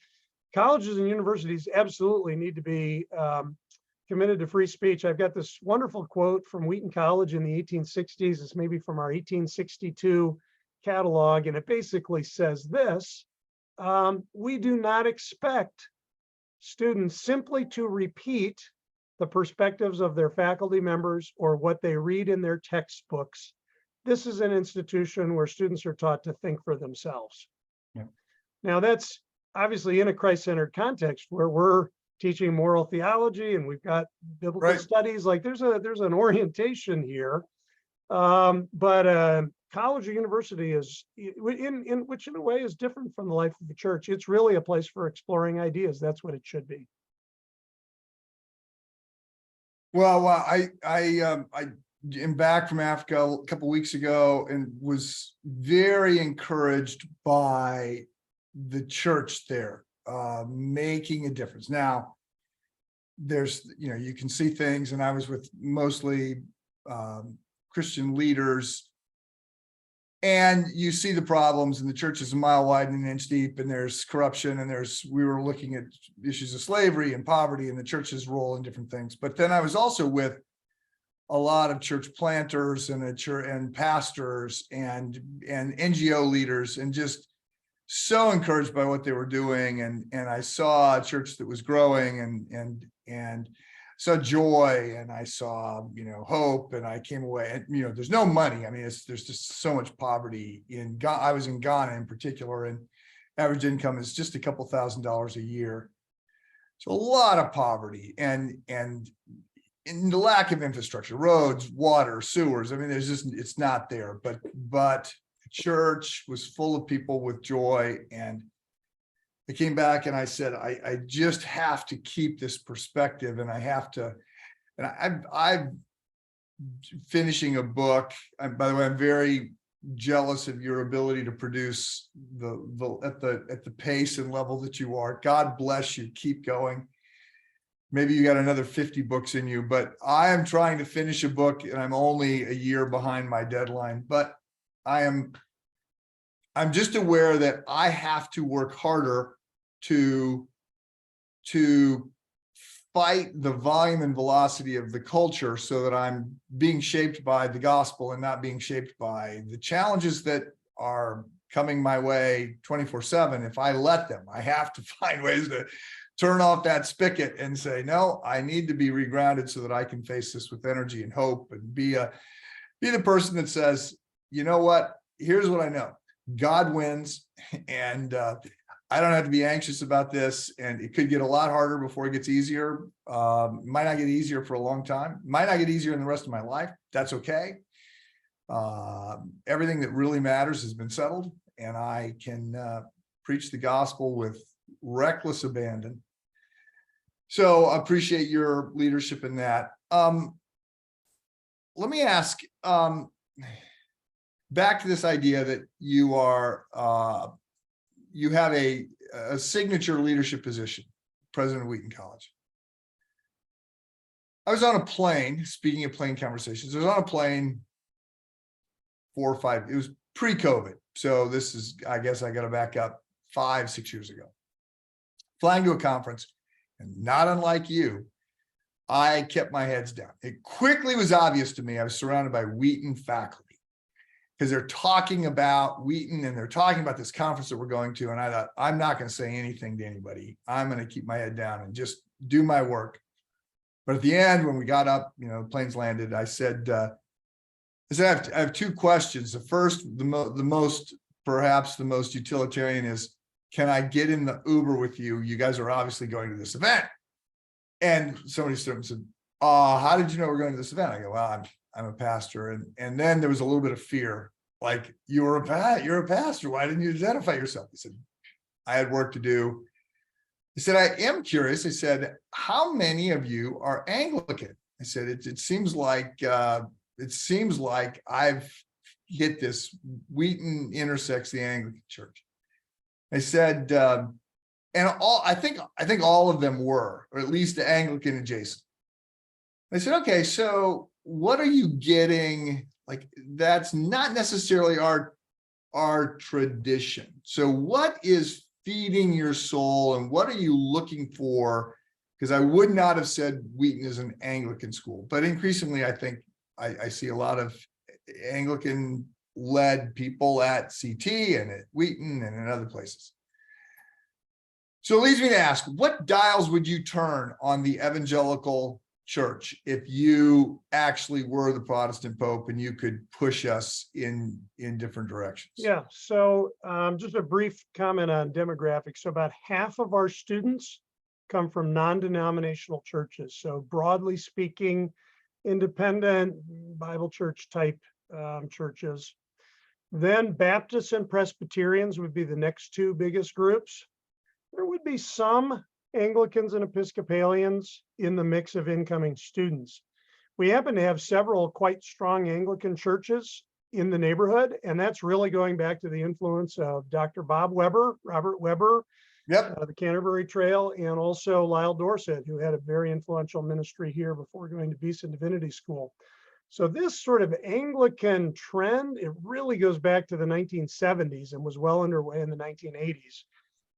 colleges and universities absolutely need to be committed to free speech. I've got this wonderful quote from Wheaton College in the 1860s. It's maybe from our 1862 catalog, and it basically says this: we do not expect students simply to repeat the perspectives of their faculty members or what they read in their textbooks. This is an institution where students are taught to think for themselves. Yeah. Now, that's obviously in a Christ-centered context where we're teaching moral theology and we've got biblical studies. Like there's an orientation here, but college or university is in which in a way is different from the life of the church. It's really a place for exploring ideas. That's what it should be. Well, I am back from Africa a couple of weeks ago and was very encouraged by the church there making a difference. Now, there's, you can see things, and I was with mostly Christian leaders, and you see the problems, and the church is a mile wide and an inch deep, and there's corruption, and we were looking at issues of slavery and poverty and the church's role in different things. But then I was also with a lot of church planters and pastors and NGO leaders, and just so encouraged by what they were doing. And I saw a church that was growing and saw joy, and I saw, hope, and I came away, and, there's no money. I mean, there's just so much poverty in Ghana. I was in Ghana in particular, and average income is just a couple $1,000s a year. So a lot of poverty and the lack of infrastructure, roads, water, sewers. I mean, it's not there, but the church was full of people with joy, and I came back and I said, I just have to keep this perspective, and I have to, and I'm finishing a book. By the way, I'm very jealous of your ability to produce at the pace and level that you are. God bless you. Keep going. Maybe you got another 50 books in you, but I am trying to finish a book and I'm only a year behind my deadline. But I'm just aware that I have to work harder to fight the volume and velocity of the culture so that I'm being shaped by the gospel and not being shaped by the challenges that are coming my way 24/7. If I let them, I have to find ways to turn off that spigot and say, no, I need to be regrounded so that I can face this with energy and hope, and be the person that says, you know what, here's what I know. God wins, and I don't have to be anxious about this, and it could get a lot harder before it gets easier. Might not get easier for a long time. Might not get easier in the rest of my life. That's okay. Everything that really matters has been settled, and I can preach the gospel with reckless abandon. So I appreciate your leadership in that. Let me ask, back to this idea that you are, you have a signature leadership position, President of Wheaton College. I was on a plane, speaking of plane conversations, I was on a plane 4 or 5, it was pre-COVID. So this is, I guess I got to back up 5, 6 years ago. Flying to a conference, and not unlike you, I kept my heads down. It quickly was obvious to me I was surrounded by Wheaton faculty, because they're talking about Wheaton and they're talking about this conference that we're going to. And I thought, I'm not going to say anything to anybody. I'm going to keep my head down and just do my work. But at the end, when we got up, the planes landed, I said, I have 2 questions. The first, perhaps the most utilitarian is, can I get in the Uber with you? You guys are obviously going to this event. And somebody stood up and said, how did you know we're going to this event? I go, well, I'm a pastor. And then there was a little bit of fear, like, you're a pastor. Why didn't you identify yourself? He said, I had work to do. He said, I am curious. I said, how many of you are Anglican? I said, it seems like I've hit this. Wheaton intersects the Anglican Church. I said, I think all of them were, or at least Anglican adjacent. I said, okay, so what are you getting? Like, that's not necessarily our tradition. So what is feeding your soul, and what are you looking for? Because I would not have said Wheaton is an Anglican school, but increasingly I think I see a lot of Anglican-led people at CT and at Wheaton and in other places. So it leads me to ask, what dials would you turn on the evangelical church if you actually were the Protestant Pope and you could push us in different directions? Yeah, so just a brief comment on demographics. So about half of our students come from non-denominational churches. So broadly speaking, independent Bible church type churches. Then Baptists and Presbyterians would be the next 2 biggest groups. There would be some Anglicans and Episcopalians in the mix of incoming students. We happen to have several quite strong Anglican churches in the neighborhood, and that's really going back to the influence of Dr. Robert Weber, Yep. The Canterbury Trail, and also Lyle Dorset, who had a very influential ministry here before going to Beeson Divinity School. So this sort of Anglican trend, it really goes back to the 1970s and was well underway in the 1980s.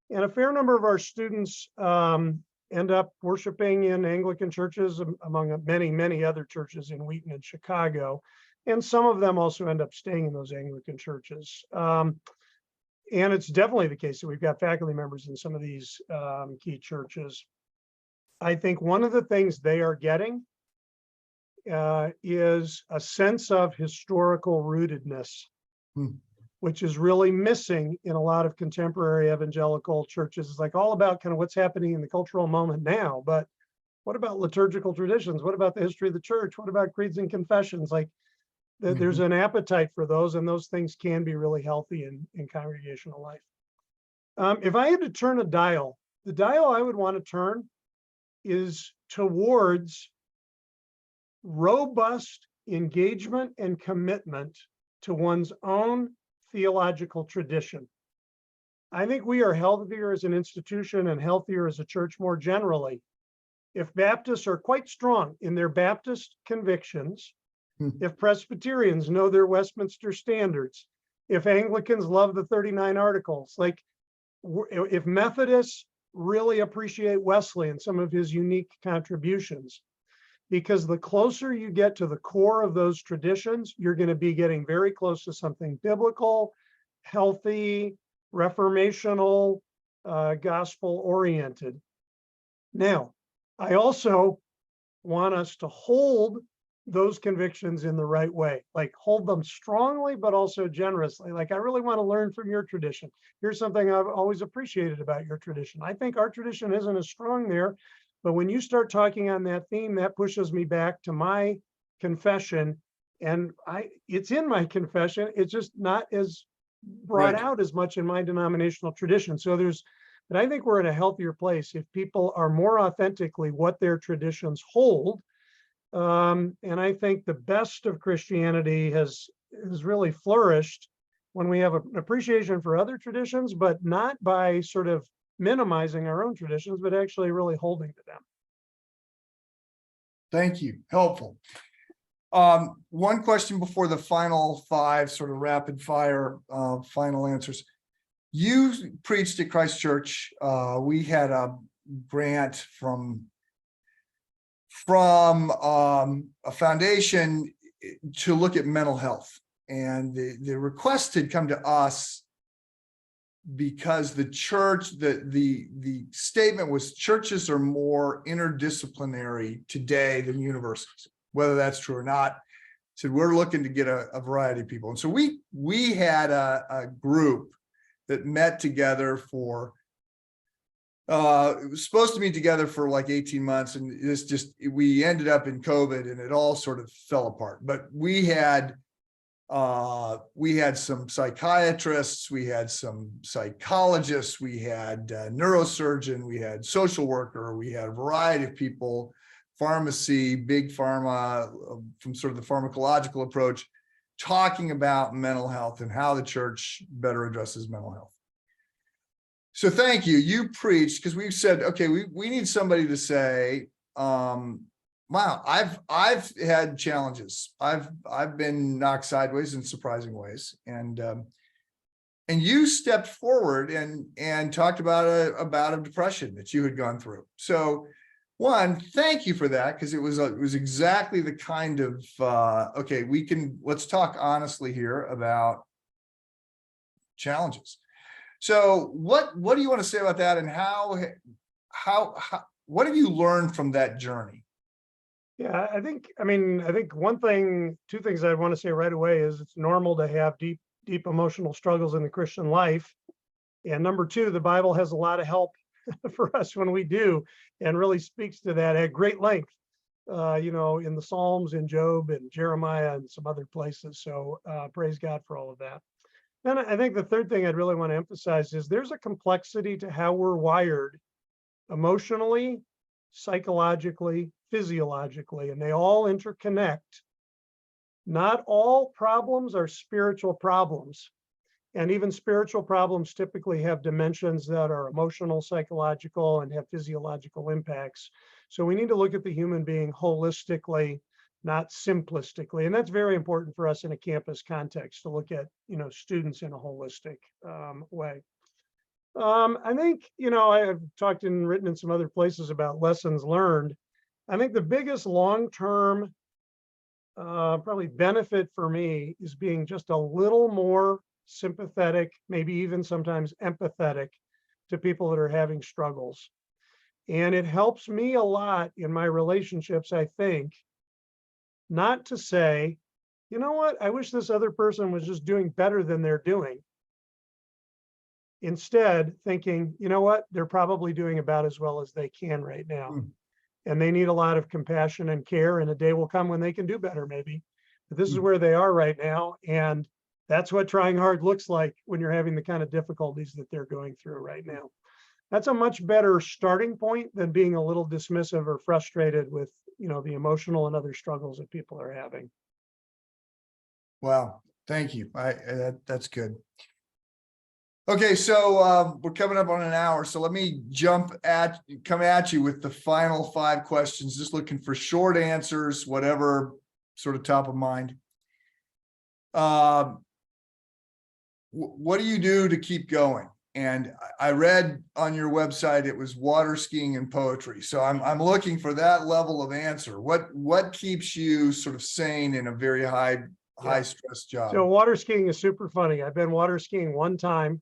And a fair number of our students end up worshiping in Anglican churches, among many, many other churches in Wheaton and Chicago. And some of them also end up staying in those Anglican churches. And it's definitely the case that we've got faculty members in some of these key churches. I think one of the things they are getting is a sense of historical rootedness, which is really missing in a lot of contemporary evangelical churches. It's like all about kind of what's happening in the cultural moment now, but what about liturgical traditions? What about the history of the church? What about creeds and confessions? Like there's an appetite for those, and those things can be really healthy in congregational life. If I had to turn a dial, the dial I would want to turn is towards robust engagement and commitment to one's own theological tradition. I think we are healthier as an institution and healthier as a church more generally if Baptists are quite strong in their Baptist convictions, if Presbyterians know their Westminster standards, if Anglicans love the 39 Articles, like if Methodists really appreciate Wesley and some of his unique contributions. Because the closer you get to the core of those traditions, you're going to be getting very close to something biblical, healthy, reformational, gospel-oriented. Now, I also want us to hold those convictions in the right way, like hold them strongly, but also generously. Like, I really want to learn from your tradition. Here's something I've always appreciated about your tradition. I think our tradition isn't as strong there, but when you start talking on that theme, that pushes me back to my confession. And it's in my confession. It's just not as brought out as much in my denominational tradition. So but I think we're in a healthier place if people are more authentically what their traditions hold. And I think the best of Christianity has really flourished when we have an appreciation for other traditions, but not by sort of minimizing our own traditions, but actually really holding to them. Thank you. Helpful. One question before the final 5 sort of rapid fire final answers. You preached at Christ Church. We had a grant from a foundation to look at mental health, and the request had come to us because the church, the statement was churches are more interdisciplinary today than universities. Whether that's true or not, said we're looking to get a variety of people, and so we had a group that met together for. It was supposed to meet together for like 18 months, and we ended up in COVID, and it all sort of fell apart. But we had some psychiatrists, we had some psychologists, we had a neurosurgeon, we had social worker, we had a variety of people, pharmacy, big pharma, from sort of the pharmacological approach, talking about mental health and how the church better addresses mental health. So thank you. You preached, because we've said, okay, we need somebody to say, wow, I've had challenges. I've been knocked sideways in surprising ways, and you stepped forward and talked about a bout of depression that you had gone through. So, one, thank you for that, because it was exactly the kind of okay, let's talk honestly here about challenges. So what do you want to say about that, and how what have you learned from that journey? Yeah, I think two things I want to say right away is it's normal to have deep emotional struggles in the Christian life. And number two, the Bible has a lot of help for us when we do, and really speaks to that at great length, in the Psalms, in Job and Jeremiah and some other places. So praise God for all of that. Then I think the third thing I'd really want to emphasize is there's a complexity to how we're wired emotionally, psychologically, physiologically, and they all interconnect. Not all problems are spiritual problems. And even spiritual problems typically have dimensions that are emotional, psychological, and have physiological impacts. So we need to look at the human being holistically, not simplistically. And that's very important for us in a campus context, to look at, students in a holistic way. I think, I've talked and written in some other places about lessons learned. I think the biggest long-term probably benefit for me is being just a little more sympathetic, maybe even sometimes empathetic to people that are having struggles. And it helps me a lot in my relationships, I think, not to say, you know what, I wish this other person was just doing better than they're doing. Instead, thinking, you know what, they're probably doing about as well as they can right now. And they need a lot of compassion and care, and a day will come when they can do better, maybe. But this is where they are right now. And That's what trying hard looks like when you're having the kind of difficulties that they're going through right now. That's a much better starting point than being a little dismissive or frustrated with, the emotional and other struggles that people are having. Wow, thank you. That's good. Okay, so we're coming up on an hour, so let me come at you with the final 5 questions, just looking for short answers, whatever sort of top of mind. What do you do to keep going? And I read on your website it was water skiing and poetry. So I'm looking for that level of answer. What keeps you sort of sane in a very high stress job? So water skiing is super funny. I've been water skiing one time.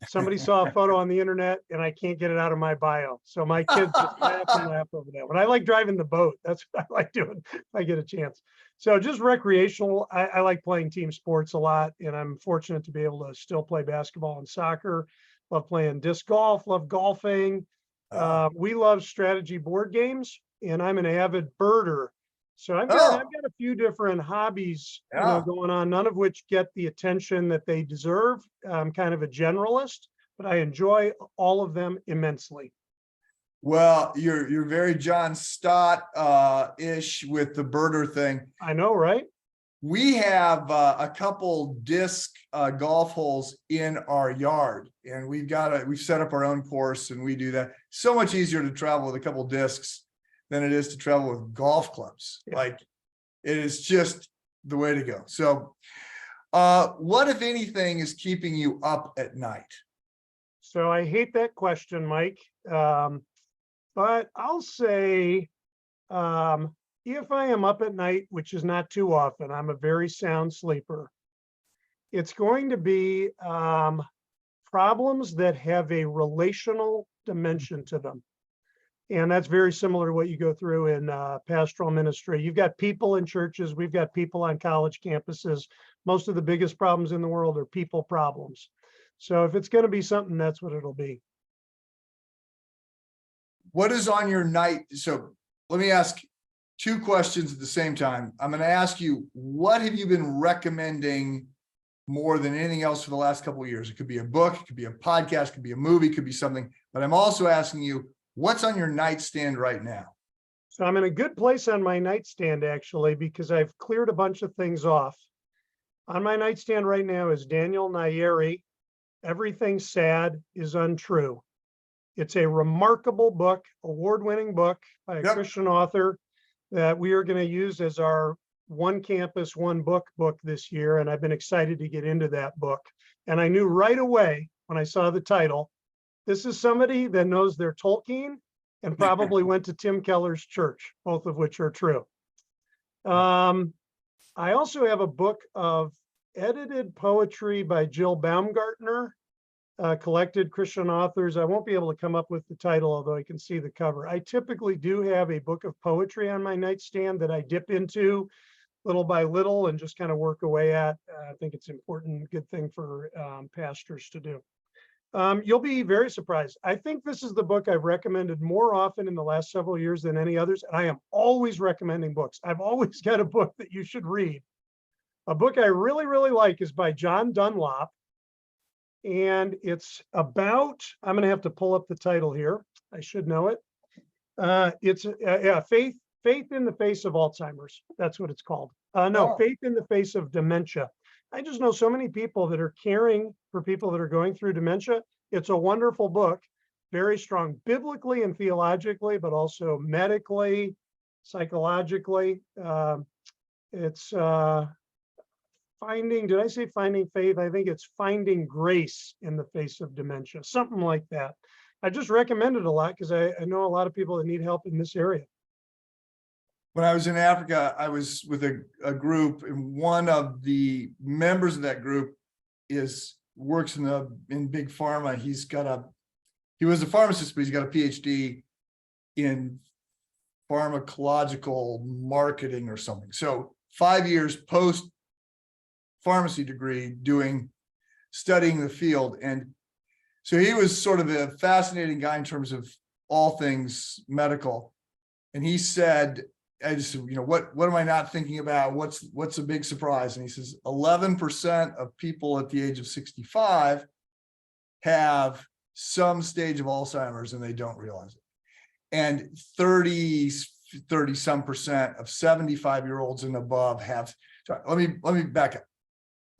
Somebody saw a photo on the internet and I can't get it out of my bio. So my kids just laugh and laugh over that. When I like driving the boat, that's what I like doing if I get a chance. So just recreational. I like playing team sports a lot, and I'm fortunate to be able to still play basketball and soccer. Love playing disc golf, love golfing. We love strategy board games, and I'm an avid birder. So I've got a few different hobbies going on, none of which get the attention that they deserve. I'm kind of a generalist, but I enjoy all of them immensely. Well, you're very John Stott ish with the birder thing. I know, right? We have a couple disc golf holes in our yard, and we've set up our own course, and we do that. So much easier to travel with a couple discs than it is to travel with golf clubs. Yeah. Like, it is just the way to go. So what, if anything, is keeping you up at night? So I hate that question, Mike. But I'll say, if I am up at night, which is not too often, I'm a very sound sleeper. It's going to be problems that have a relational dimension to them. And that's very similar to what you go through in pastoral ministry. You've got people in churches. We've got people on college campuses. Most of the biggest problems in the world are people problems. So if it's going to be something, that's what it'll be. What is on your night? So let me ask 2 questions at the same time. I'm going to ask you, what have you been recommending more than anything else for the last couple of years? It could be a book, it could be a podcast, it could be a movie, it could be something. But I'm also asking you, what's on your nightstand right now? So I'm in a good place on my nightstand, actually, because I've cleared a bunch of things off. On my nightstand right now is Daniel Nayeri, Everything Sad is Untrue. It's a remarkable book, award-winning book by a Christian author that we are going to use as our One Campus, One Book this year. And I've been excited to get into that book. And I knew right away when I saw the title, this is somebody that knows their Tolkien and probably went to Tim Keller's church, both of which are true. I also have a book of edited poetry by Jill Baumgartner, collected Christian authors. I won't be able to come up with the title, although I can see the cover. I typically do have a book of poetry on my nightstand that I dip into little by little and just kind of work away at. I think it's important, good thing for pastors to do. You'll be very surprised. I think this is the book I've recommended more often in the last several years than any others. And I am always recommending books. I've always got a book that you should read. A book I really, really like is by John Dunlop. And it's about, I'm going to have to pull up the title here. I should know it. It's Faith in the Face of Alzheimer's. That's what it's called. Faith in the Face of Dementia. I just know so many people that are caring for people that are going through dementia. It's a wonderful book, very strong biblically and theologically, but also medically, psychologically. It's did I say Finding Faith? I think it's Finding Grace in the Face of Dementia, something like that. I just recommend it a lot because I know a lot of people that need help in this area. When I was in Africa, I was with a group, and one of the members of that group works in big pharma. He was a pharmacist, but he's got a PhD in pharmacological marketing or something. So 5 years post pharmacy degree studying the field. And so he was sort of a fascinating guy in terms of all things medical. And he said, I just, what am I not thinking about? What's a big surprise? And he says 11% of people at the age of 65 have some stage of Alzheimer's and they don't realize it. And 30 some percent of 75-year-olds and above have, sorry, let me back up.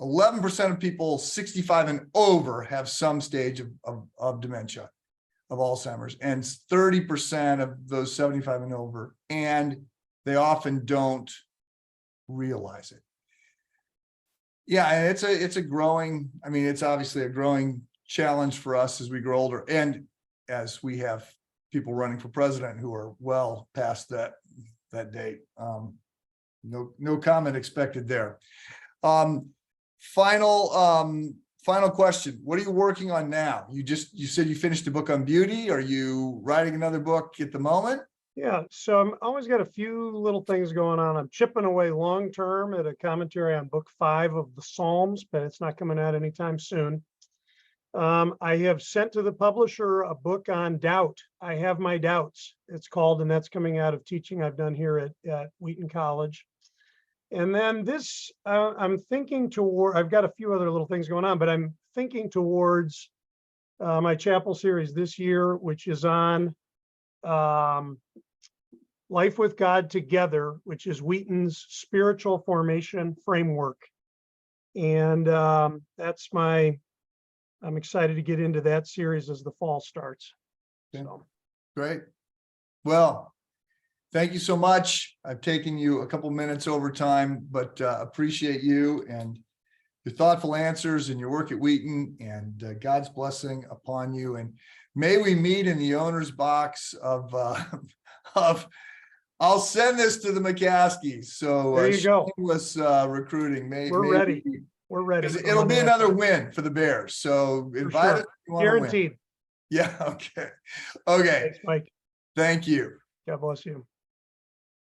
11% of people 65 and over have some stage of dementia, of Alzheimer's, and 30% of those 75 and over, and they often don't realize it. Yeah, and it's a growing, it's obviously a growing challenge for us as we grow older, and as we have people running for president who are well past that date. No comment expected there. Final question. What are you working on now? You said you finished a book on beauty. Are you writing another book at the moment? Yeah, so I'm always got a few little things going on. I'm chipping away long term at a commentary on book 5 of the Psalms, but it's not coming out anytime soon. I have sent to the publisher a book on doubt. I have my doubts, it's called, and that's coming out of teaching I've done here at Wheaton College. And then this, I'm thinking toward, I've got a few other little things going on, but I'm thinking towards my chapel series this year, which is on Life with God Together, which is Wheaton's spiritual formation framework. And I'm excited to get into that series as the fall starts. Okay. So. Great. Well, thank you so much. I've taken you a couple minutes over time, but appreciate you and your thoughtful answers and your work at Wheaton, and God's blessing upon you. And may we meet in the owner's box of I'll send this to the McCaskies. So there you go. Shameless recruiting. We're ready. We're ready. It'll be another win for the Bears. So invite us if you want to win. Guaranteed. Yeah. Okay. Okay. Thanks, Mike. Thank you. God bless you.